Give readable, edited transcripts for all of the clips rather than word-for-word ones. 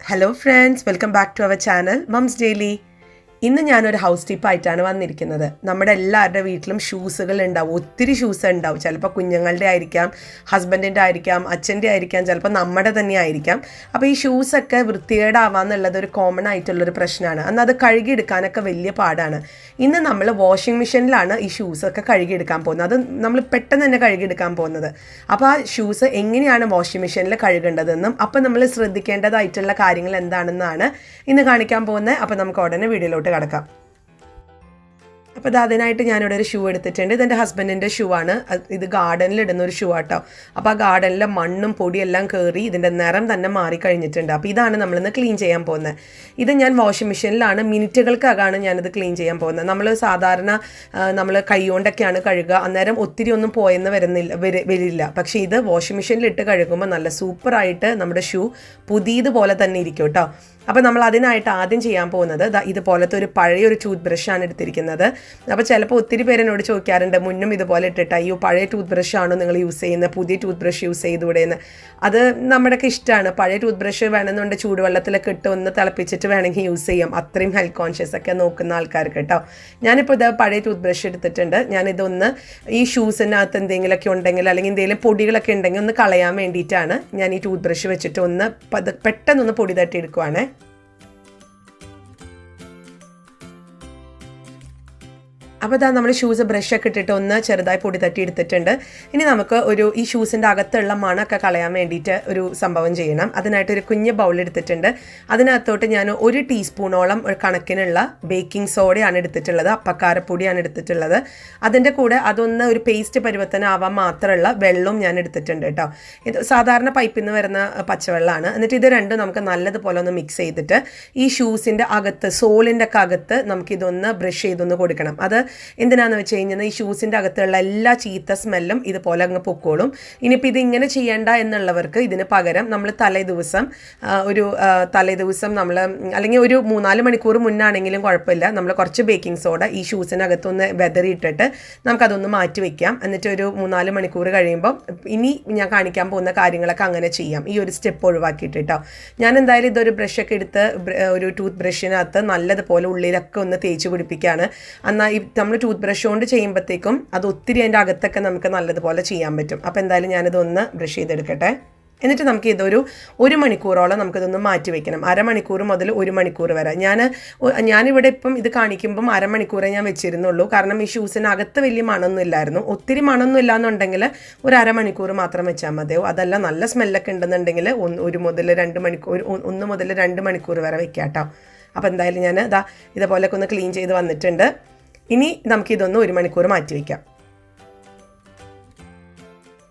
Hello friends, welcome back to our channel Mums Daily. ഇന്ന് ഞാനൊരു house ടിപ്പായിട്ടാണ് വന്നിരിക്കുന്നത്. നമ്മുടെ എല്ലാവരുടെ വീട്ടിലും ഷൂസുകൾ ഉണ്ടാവും, ഒത്തിരി ഷൂസ് ഉണ്ടാവും. ചിലപ്പോൾ കുഞ്ഞുങ്ങളുടെ ആയിരിക്കാം, ഹസ്ബൻഡിൻ്റെ ആയിരിക്കാം, അച്ഛൻ്റെ ആയിരിക്കാം, ചിലപ്പോൾ നമ്മുടെ തന്നെ ആയിരിക്കാം. അപ്പോൾ ഈ ഷൂസൊക്കെ വൃത്തികേടാവാന്നുള്ളത് ഒരു കോമൺ ആയിട്ടുള്ളൊരു പ്രശ്നമാണ്. അന്ന് അത് കഴുകിയെടുക്കാനൊക്കെ വലിയ പാടാണ്. ഇന്ന് നമ്മൾ വാഷിംഗ് മെഷീനിലാണ് ഈ ഷൂസൊക്കെ കഴുകിയെടുക്കാൻ പോകുന്നത്. അത് നമ്മൾ പെട്ടെന്ന് തന്നെ കഴുകിയെടുക്കാൻ പോകുന്നത്. അപ്പോൾ ആ ഷൂസ് എങ്ങനെയാണ് വാഷിംഗ് മെഷീനിൽ കഴുകേണ്ടതെന്നും അപ്പോൾ നമ്മൾ ശ്രദ്ധിക്കേണ്ടതായിട്ടുള്ള കാര്യങ്ങൾ എന്താണെന്നാണ് ഇന്ന് കാണിക്കാൻ പോകുന്നത്. അപ്പോൾ നമുക്ക് ഉടനെ വീഡിയോയിലോട്ട് കിടക്കാം. അപ്പോൾ ഇത് അതിനായിട്ട് ഞാനിവിടെ ഒരു ഷൂ എടുത്തിട്ടുണ്ട്. ഇതെൻ്റെ ഹസ്ബൻഡിൻ്റെ ഷൂ ആണ്. ഇത് ഗാർഡനിൽ ഇടുന്ന ഒരു ഷൂ ആട്ടോ. അപ്പോൾ ആ ഗാർഡനിലെ മണ്ണും പൊടിയെല്ലാം കയറി ഇതിൻ്റെ നിറം തന്നെ മാറിക്കഴിഞ്ഞിട്ടുണ്ട്. അപ്പോൾ ഇതാണ് നമ്മളിന്ന് ക്ലീൻ ചെയ്യാൻ പോകുന്നത്. ഇത് ഞാൻ വാഷിംഗ് മെഷീനിലാണ്, മിനിറ്റുകൾക്കകമാണ് ഞാനിത് ക്ലീൻ ചെയ്യാൻ പോകുന്നത്. നമ്മൾ സാധാരണ നമ്മൾ കൈകൊണ്ടൊക്കെയാണ് കഴുകുക, അന്നേരം ഒത്തിരി ഒന്നും പോയെന്ന് വരില്ല. പക്ഷേ ഇത് വാഷിംഗ് മെഷീനിലിട്ട് കഴുകുമ്പോൾ നല്ല സൂപ്പറായിട്ട് നമ്മുടെ ഷൂ പുതിയതുപോലെ തന്നെ ഇരിക്കും കേട്ടോ. അപ്പോൾ നമ്മൾ അതിനായിട്ട് ആദ്യം ചെയ്യാൻ പോകുന്നത് ഇതുപോലത്തെ ഒരു പഴയൊരു ടൂത്ത് ബ്രഷാണ് എടുത്തിരിക്കുന്നത്. അപ്പോൾ ചിലപ്പോൾ ഒത്തിരി പേര് എന്നോട് ചോദിക്കാറുണ്ട്, മുന്നും ഇതുപോലെ ഇട്ടിട്ട് അയ്യോ പഴയ ടൂത്ത് ബ്രഷാണോ നിങ്ങൾ യൂസ് ചെയ്യുന്നത്, പുതിയ ടൂത്ത് ബ്രഷ് യൂസ് ചെയ്തുകൂടെയെന്ന്. അത് നമ്മുടെയൊക്കെ ഇഷ്ടമാണ്. പഴയ ടൂത്ത് ബ്രഷ് വേണമെന്നുണ്ട് ചൂടുവെള്ളത്തിലൊക്കെ ഇട്ട് ഒന്ന് തിളപ്പിച്ചിട്ട് വേണമെങ്കിൽ യൂസ് ചെയ്യാം. അത്രയും ഹെൽത്ത് കോൺഷ്യസ് ഒക്കെ നോക്കുന്ന ആൾക്കാർക്ക് കേട്ടോ. ഞാനിപ്പോൾ ഇത് പഴയ ടൂത്ത് ബ്രഷ് എടുത്തിട്ടുണ്ട്. ഞാനിതൊന്ന് ഈ ഷൂസിനകത്ത് എന്തെങ്കിലുമൊക്കെ ഉണ്ടെങ്കിൽ അല്ലെങ്കിൽ എന്തെങ്കിലും പൊടികളൊക്കെ ഉണ്ടെങ്കിൽ ഒന്ന് കളയാൻ വേണ്ടിയിട്ടാണ് ഞാൻ ഈ ടൂത്ത് ബ്രഷ് വെച്ചിട്ട് ഒന്ന് പെട്ടെന്നൊന്ന് പൊടി തട്ടി എടുക്കുവാണ്. അപ്പോൾ ഇതാ നമ്മൾ ഷൂസ് ബ്രഷൊക്കെ ഇട്ടിട്ട് ഒന്ന് ചെറുതായി പൊടി തട്ടി എടുത്തിട്ടുണ്ട്. ഇനി നമുക്ക് ഈ ഷൂസിൻ്റെ അകത്തുള്ള മണമൊക്കെ കളയാൻ വേണ്ടിയിട്ട് ഒരു സംഭവം ചെയ്യണം. അതിനായിട്ടൊരു കുഞ്ഞ് ബൗൾ എടുത്തിട്ടുണ്ട്. അതിനകത്തോട്ട് ഞാൻ 1 ടീസ്പൂണോളം കണക്കിനുള്ള ബേക്കിംഗ് സോഡയാണ് എടുത്തിട്ടുള്ളത്, അപ്പക്കാരപ്പൊടിയാണ് എടുത്തിട്ടുള്ളത്. അതിൻ്റെ കൂടെ അതൊന്ന് ഒരു പേസ്റ്റ് പരിവർത്തനമാവാൻ മാത്രമുള്ള വെള്ളവും ഞാൻ എടുത്തിട്ടുണ്ട് കേട്ടോ. ഇത് സാധാരണ പൈപ്പിൽ നിന്ന് വരുന്ന പച്ചവെള്ളമാണ്. എന്നിട്ട് ഇത് രണ്ടും നമുക്ക് നല്ലതുപോലെ ഒന്ന് മിക്സ് ചെയ്തിട്ട് ഈ ഷൂസിൻ്റെ അകത്ത്, സോളിൻ്റെ ഒക്കെ അകത്ത് നമുക്കിതൊന്ന് ബ്രഷ് ചെയ്തൊന്ന് കൊടുക്കണം. അത് എന്തിനാന്ന് വെച്ച് കഴിഞ്ഞാൽ ഈ ഷൂസിൻ്റെ അകത്തുള്ള എല്ലാ ചീത്ത സ്മെല്ലും ഇതുപോലെ അങ്ങ് പൊക്കോളും. ഇനിയിപ്പോൾ ഇതിങ്ങനെ ചെയ്യേണ്ട എന്നുള്ളവർക്ക് ഇതിന് പകരം നമ്മൾ തലേദിവസം നമ്മൾ അല്ലെങ്കിൽ ഒരു 3-4 മണിക്കൂർ മുന്നാണെങ്കിലും കുഴപ്പമില്ല, നമ്മൾ കുറച്ച് ബേക്കിംഗ് സോഡ ഈ ഷൂസിനകത്തൊന്ന് വെതറിയിട്ടിട്ട് നമുക്കതൊന്ന് മാറ്റി വയ്ക്കാം. എന്നിട്ട് ഒരു 3-4 മണിക്കൂർ കഴിയുമ്പോൾ ഇനി ഞാൻ കാണിക്കാൻ പോകുന്ന കാര്യങ്ങളൊക്കെ അങ്ങനെ ചെയ്യാം, ഈ ഒരു സ്റ്റെപ്പ് ഒഴിവാക്കിയിട്ട് കേട്ടോ. ഞാൻ എന്തായാലും ഇതൊരു ബ്രഷൊക്കെ എടുത്ത് ഒരു ടൂത്ത് ബ്രഷിനകത്ത് നല്ലതുപോലെ ഉള്ളിലൊക്കെ ഒന്ന് തേച്ച് പിടിപ്പിക്കുകയാണ്. എന്നാൽ നമ്മൾ ടൂത്ത് ബ്രഷ് കൊണ്ട് ചെയ്യുമ്പോഴത്തേക്കും അത് ഒത്തിരി അതിൻ്റെ അകത്തൊക്കെ നമുക്ക് നല്ലതുപോലെ ചെയ്യാൻ പറ്റും. അപ്പോൾ എന്തായാലും ഞാനിതൊന്ന് ബ്രഷ് ചെയ്തെടുക്കട്ടെ. എന്നിട്ട് നമുക്ക് ഇതൊരു 1 മണിക്കൂറോളം നമുക്കിതൊന്ന് മാറ്റി വയ്ക്കണം. 1/2 മണിക്കൂർ മുതൽ 1 മണിക്കൂർ വരെ. ഞാനിവിടെ ഇപ്പം ഇത് കാണിക്കുമ്പം 1/2 മണിക്കൂറേ ഞാൻ വെച്ചിരുന്നുള്ളൂ. കാരണം ഈ ഷൂസിനകത്ത് വലിയ മണമൊന്നും ഇല്ലായിരുന്നു. ഒത്തിരി മണമൊന്നും ഇല്ലാന്നുണ്ടെങ്കിൽ ഒരു 1/2 മണിക്കൂർ മാത്രം വെച്ചാൽ മതിയാവും. അതല്ല നല്ല സ്മെല്ലൊക്കെ ഉണ്ടെന്നുണ്ടെങ്കിൽ 1 മുതൽ 2 മണിക്കൂർ വരെ വെക്കാം കേട്ടോ. അപ്പോൾ എന്തായാലും ഞാൻ ഇതുപോലെയൊക്കെ ഒന്ന് ക്ലീൻ ചെയ്ത് വന്നിട്ടുണ്ട്. ഇനി നമുക്കിതൊന്ന് 1 മണിക്കൂർ മാറ്റി വയ്ക്കാം.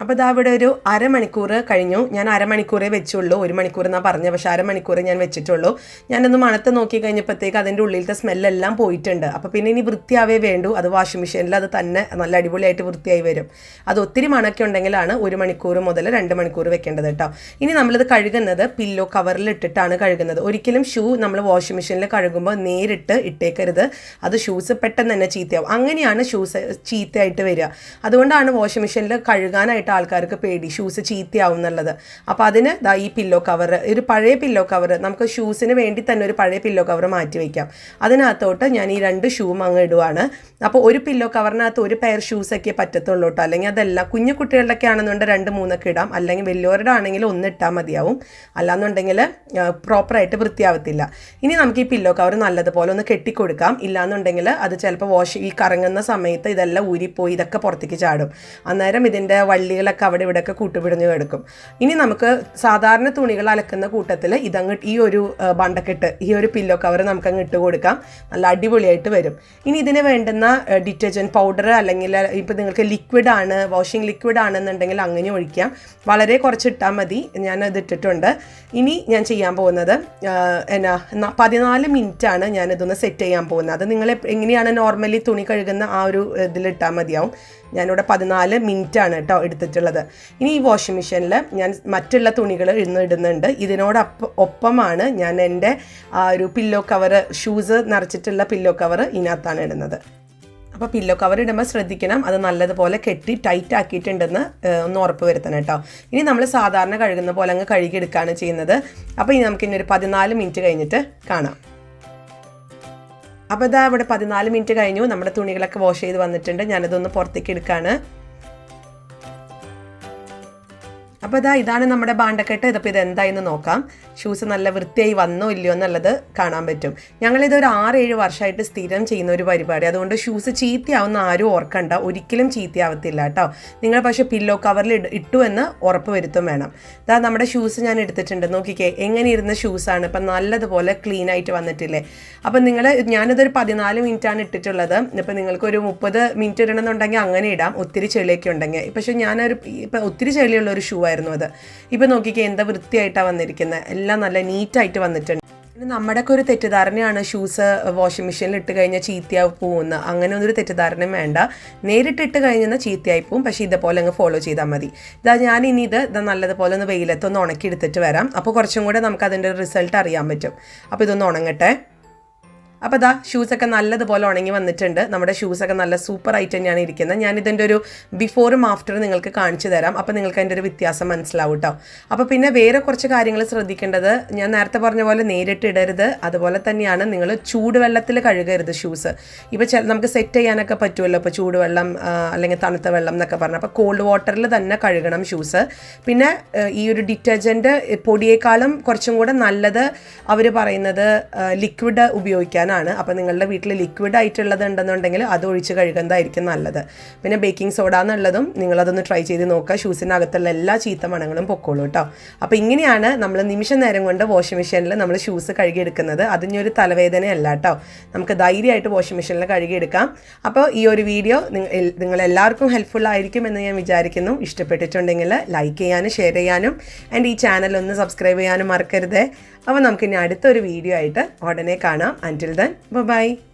അപ്പോൾ ഇവിടെ ഒരു 1/2 മണിക്കൂർ കഴിഞ്ഞു. ഞാൻ 1/2 മണിക്കൂറേ വെച്ചുള്ളൂ, 1 മണിക്കൂർ എന്നാണ് പറഞ്ഞത്, പക്ഷേ 1/2 മണിക്കൂർ ഞാൻ വെച്ചിട്ടുള്ളൂ. ഞാനൊന്ന് മണത്ത് നോക്കി കഴിഞ്ഞപ്പോഴത്തേക്ക് അതിൻ്റെ ഉള്ളിലത്തെ സ്മെല്ലെല്ലാം പോയിട്ടുണ്ട്. അപ്പോൾ പിന്നെ ഇനി വൃത്തിയാവേ വേണ്ടൂ. അത് വാഷിംഗ് മെഷീനിൽ അത് തന്നെ നല്ല അടിപൊളിയായിട്ട് വൃത്തിയായി വരും. അത് ഒത്തിരി മണമൊക്കെ ഉണ്ടെങ്കിലാണ് 1 മണിക്കൂർ മുതൽ 2 മണിക്കൂർ വെക്കേണ്ടത് കേട്ടോ. ഇനി നമ്മളിത് കഴുകുന്നത് പില്ലോ കവറിൽ ഇട്ടിട്ടാണ് കഴുകുന്നത്. ഒരിക്കലും ഷൂ നമ്മൾ വാഷിംഗ് മെഷീനിൽ കഴുകുമ്പോൾ നേരിട്ട് ഇട്ടേക്കരുത്. അത് ഷൂസ് പെട്ടെന്ന് തന്നെ ചീത്തയാവും. അങ്ങനെയാണ് ഷൂസ് ചീത്തയായിട്ട് വരിക. അതുകൊണ്ടാണ് വാഷിംഗ് മെഷീനിൽ കഴുകാനായിട്ട് ആൾക്കാർക്ക് പേടി, ഷൂസ് ചീത്തയാവും എന്നുള്ളത്. അപ്പോൾ അതിന് ഈ പില്ലോ കവർ, ഒരു പഴയ പില്ലോ കവർ, നമുക്ക് ഷൂസിന് വേണ്ടി തന്നെ ഒരു പഴയ പില്ലോ കവർ മാറ്റി വയ്ക്കാം. അതിനകത്തോട്ട് ഞാൻ ഈ 2 ഷൂവും അങ്ങ് ഇടുവാണ്. അപ്പോൾ ഒരു പില്ലോ കവറിനകത്ത് ഒരു പെയർ ഷൂസൊക്കെ പറ്റത്തുള്ളൂ കേട്ടോ. അല്ലെങ്കിൽ അതെല്ലാം കുഞ്ഞു കുട്ടികളുടെയൊക്കെ ആണെന്നുണ്ടെങ്കിൽ 2-3 ഇടാം. അല്ലെങ്കിൽ വലിയവരുടെ ആണെങ്കിൽ 1 ഇട്ടാൽ മതിയാവും. അല്ലാന്നുണ്ടെങ്കിൽ പ്രോപ്പറായിട്ട് വൃത്തിയാവത്തില്ല. ഇനി നമുക്ക് ഈ പില്ലോ കവർ നല്ലതുപോലെ ഒന്ന് കെട്ടിക്കൊടുക്കാം. ഇല്ലാന്നുണ്ടെങ്കിൽ അത് ചിലപ്പോൾ ഈ കറങ്ങുന്ന സമയത്ത് ഇതെല്ലാം ഊരിപ്പോയി ഇതൊക്കെ പുറത്തേക്ക് ചാടും. അന്നേരം ഇതിൻ്റെ വള്ളികളൊക്കെ അവിടെ ഇവിടെയൊക്കെ കൂട്ടുപിടിഞ്ഞ് കിടക്കും. ഇനി നമുക്ക് സാധാരണ തുണികൾ അലക്കുന്ന കൂട്ടത്തിൽ ഈ ഒരു ബണ്ടക്കെട്ട്, ഈ ഒരു പില്ലോ കവർ നമുക്കങ്ങ് ഇട്ട് കൊടുക്കാം. നല്ല അടിപൊളിയായിട്ട് വരും. ഇനി ഇതിന് വേണ്ടുന്ന ഡിറ്റർജൻറ്റ് പൗഡർ അല്ലെങ്കിൽ ഇപ്പോൾ നിങ്ങൾക്ക് ലിക്വിഡാണ്, വാഷിംഗ് ലിക്വിഡ് ആണെന്നുണ്ടെങ്കിൽ അങ്ങനെ ഒഴിക്കാം. വളരെ കുറച്ച് ഇട്ടാൽ മതി. ഞാനത് ഇട്ടിട്ടുണ്ട്. ഇനി ഞാൻ ചെയ്യാൻ പോകുന്നത് 14 മിനിറ്റാണ് ഞാനിതൊന്ന് സെറ്റ് ചെയ്യാൻ പോകുന്നത്. അത് നിങ്ങൾ എങ്ങനെയാണ് നോർമലി തുണി കഴുകുന്ന ആ ഒരു ഇതിലിട്ടാൽ മതിയാവും. ഞാനിവിടെ 14 മിനിറ്റാണ് കേട്ടോ എടുത്തിട്ടുള്ളത്. ഇനി ഈ വാഷിംഗ് മെഷീനിൽ ഞാൻ മറ്റുള്ള തുണികൾ ഇടുന്നുണ്ട്. ഒപ്പമാണ് ഞാൻ എൻ്റെ ആ ഒരു പില്ലോ കവർ, ഷൂസ് നിറച്ചിട്ടുള്ള പില്ലോ കവർ ഇതിനകത്താണ് ഇടുന്നത്. അപ്പോൾ പില്ലോ കവർ ഇടുമ്പോൾ ശ്രദ്ധിക്കണം, അത് നല്ലതുപോലെ കെട്ടി ടൈറ്റ് ആക്കിയിട്ടുണ്ടെന്ന് ഒന്ന് ഉറപ്പ് വരുത്തണം കേട്ടോ. ഇനി നമ്മൾ സാധാരണ കഴുകുന്ന പോലെ അങ്ങ് കഴുകിയെടുക്കുകയാണ് ചെയ്യുന്നത്. അപ്പോൾ ഇനി നമുക്കിനി ഒരു 14 മിനിറ്റ് കഴിഞ്ഞിട്ട് കാണാം. അപ്പോൾ ഇതാ ഇവിടെ 14 മിനിറ്റ് കഴിഞ്ഞു. നമ്മുടെ തുണികളൊക്കെ വാഷ് ചെയ്ത് വന്നിട്ടുണ്ട്. ഞാനതൊന്ന് പുറത്തേക്ക് എടുക്കുകയാണ്. അപ്പോൾ ഇതാണ് നമ്മുടെ ബാണ്ടക്കെട്ട്. ഇതിപ്പോൾ ഇതെന്തായെന്ന് നോക്കാം. ഷൂസ് നല്ല വൃത്തിയായി വന്നോ ഇല്ലയോ എന്നുള്ളത് കാണാൻ പറ്റും. ഞങ്ങളിതൊരു 6-7 വർഷമായിട്ട് സ്ഥിരം ചെയ്യുന്ന ഒരു പരിപാടി. അതുകൊണ്ട് ഷൂസ് ചീത്തയാവുന്ന ആരും ഓർക്കണ്ട, ഒരിക്കലും ചീത്തയാവത്തില്ല കേട്ടോ. നിങ്ങൾ പക്ഷേ പില്ലോ കവറിൽ ഇട്ടു എന്ന് ഉറപ്പ് വരുത്തും വേണം. നമ്മുടെ ഷൂസ് ഞാൻ എടുത്തിട്ടുണ്ട്. നോക്കിക്കേ എങ്ങനെ ഇരുന്ന ഷൂസാണ്. ഇപ്പം നല്ലതുപോലെ ക്ലീൻ ആയിട്ട് വന്നിട്ടില്ലേ. അപ്പം ഞാനിതൊരു 14 മിനിറ്റാണ് ഇട്ടിട്ടുള്ളത്. ഇപ്പം നിങ്ങൾക്കൊരു 30 മിനിറ്റ് ഇടണമെന്നുണ്ടെങ്കിൽ അങ്ങനെ ഇടാം, ഒത്തിരി ചെളിയൊക്കെ ഉണ്ടെങ്കിൽ. പക്ഷേ ഇപ്പം ഒത്തിരി ചെളിയുള്ള ഒരു ഷൂ ആയിരുന്നു അത്. ഇപ്പം നോക്കിക്കേ എന്താ വൃത്തിയായിട്ടാണ് വന്നിരിക്കുന്നത്. എല്ലാം നല്ല നീറ്റായിട്ട് വന്നിട്ടുണ്ട്. പിന്നെ നമ്മുടെയൊക്കെ ഒരു തെറ്റിദ്ധാരണയാണ് ഷൂസ് വാഷിംഗ് മെഷീനിൽ ഇട്ട് കഴിഞ്ഞാൽ ചീത്തയായി പോകുമെന്ന്. അങ്ങനെ ഒന്നൊരു തെറ്റിദ്ധാരണയും വേണ്ട. നേരിട്ടിട്ട് കഴിഞ്ഞാൽ ചീത്തയായി പോവും. പക്ഷേ ഇതേപോലെ അങ്ങ് ഫോളോ ചെയ്താൽ മതി. ഞാൻ ഇനി ഇത് നല്ലതുപോലെ ഒന്ന് വെയിലത്തൊന്ന് ഉണക്കി എടുത്തിട്ട് വരാം. അപ്പോൾ കുറച്ചും കൂടെ നമുക്ക് അതിൻ്റെ റിസൾട്ട് അറിയാൻ പറ്റും. അപ്പോൾ ഇതൊന്ന് ഉണങ്ങട്ടെ. അപ്പോൾ ഷൂസൊക്കെ നല്ലതുപോലെ ഉണങ്ങി വന്നിട്ടുണ്ട്. നമ്മുടെ ഷൂസൊക്കെ നല്ല സൂപ്പറായിട്ട് തന്നെയാണ് ഇരിക്കുന്നത്. ഞാനിതിൻ്റെ ഒരു ബിഫോറും ആഫ്റ്ററും നിങ്ങൾക്ക് കാണിച്ചു തരാം. അപ്പോൾ നിങ്ങൾക്ക് അതിൻ്റെ ഒരു വ്യത്യാസം മനസ്സിലാവും കേട്ടോ. അപ്പോൾ പിന്നെ വേറെ കുറച്ച് കാര്യങ്ങൾ ശ്രദ്ധിക്കേണ്ടത്, ഞാൻ നേരത്തെ പറഞ്ഞ പോലെ നേരിട്ട് ഇടരുത്. അതുപോലെ തന്നെയാണ് നിങ്ങൾ ചൂടുവെള്ളത്തിൽ കഴുകരുത് ഷൂസ്. ഇപ്പോൾ നമുക്ക് സെറ്റ് ചെയ്യാനൊക്കെ പറ്റുമല്ലോ, ഇപ്പോൾ ചൂടുവെള്ളം അല്ലെങ്കിൽ തണുത്ത വെള്ളം എന്നൊക്കെ പറഞ്ഞാൽ. അപ്പോൾ കോൾഡ് വാട്ടറിൽ തന്നെ കഴുകണം ഷൂസ്. പിന്നെ ഈ ഒരു ഡിറ്റർജൻറ്റ് പൊടിയേക്കാളും കുറച്ചും കൂടെ നല്ലത് അവർ പറയുന്നത് ലിക്വിഡ് ഉപയോഗിക്കാനാണ്. അപ്പോൾ നിങ്ങളുടെ വീട്ടിൽ ലിക്വിഡ് ആയിട്ടുള്ളത് ഉണ്ടെന്നുണ്ടെങ്കിൽ അത് ഒഴിച്ച് കഴുകുന്നതായിരിക്കും നല്ലത്. പിന്നെ ബേക്കിംഗ് സോഡ എന്നുള്ളതും നിങ്ങളതൊന്ന് ട്രൈ ചെയ്ത് നോക്കുക. ഷൂസിനകത്തുള്ള എല്ലാ ചീത്ത മണങ്ങളും പൊക്കോളൂ കേട്ടോ. അപ്പോൾ ഇങ്ങനെയാണ് നമ്മൾ നിമിഷ നേരം കൊണ്ട് വാഷിംഗ് മെഷീനിൽ നമ്മൾ ഷൂസ് കഴുകിയെടുക്കുന്നത്. അതിനൊരു തലവേദനയല്ല കേട്ടോ. നമുക്ക് ധൈര്യമായിട്ട് വാഷിംഗ് മെഷീനിൽ കഴുകിയെടുക്കാം. അപ്പോൾ ഈ ഒരു വീഡിയോ നിങ്ങളെല്ലാവർക്കും ഹെൽപ്ഫുൾ ആയിരിക്കും എന്ന് ഞാൻ വിചാരിക്കുന്നു. ഇഷ്ടപ്പെട്ടിട്ടുണ്ടെങ്കിൽ ലൈക്ക് ചെയ്യാനും ഷെയർ ചെയ്യാനും ആൻഡ് ഈ ചാനൽ ഒന്ന് സബ്സ്ക്രൈബ് ചെയ്യാനും മറക്കരുത്. അപ്പോൾ നമുക്കിനി അടുത്തൊരു വീഡിയോ ആയിട്ട് ഉടനെ കാണാം. Until then, bye-bye.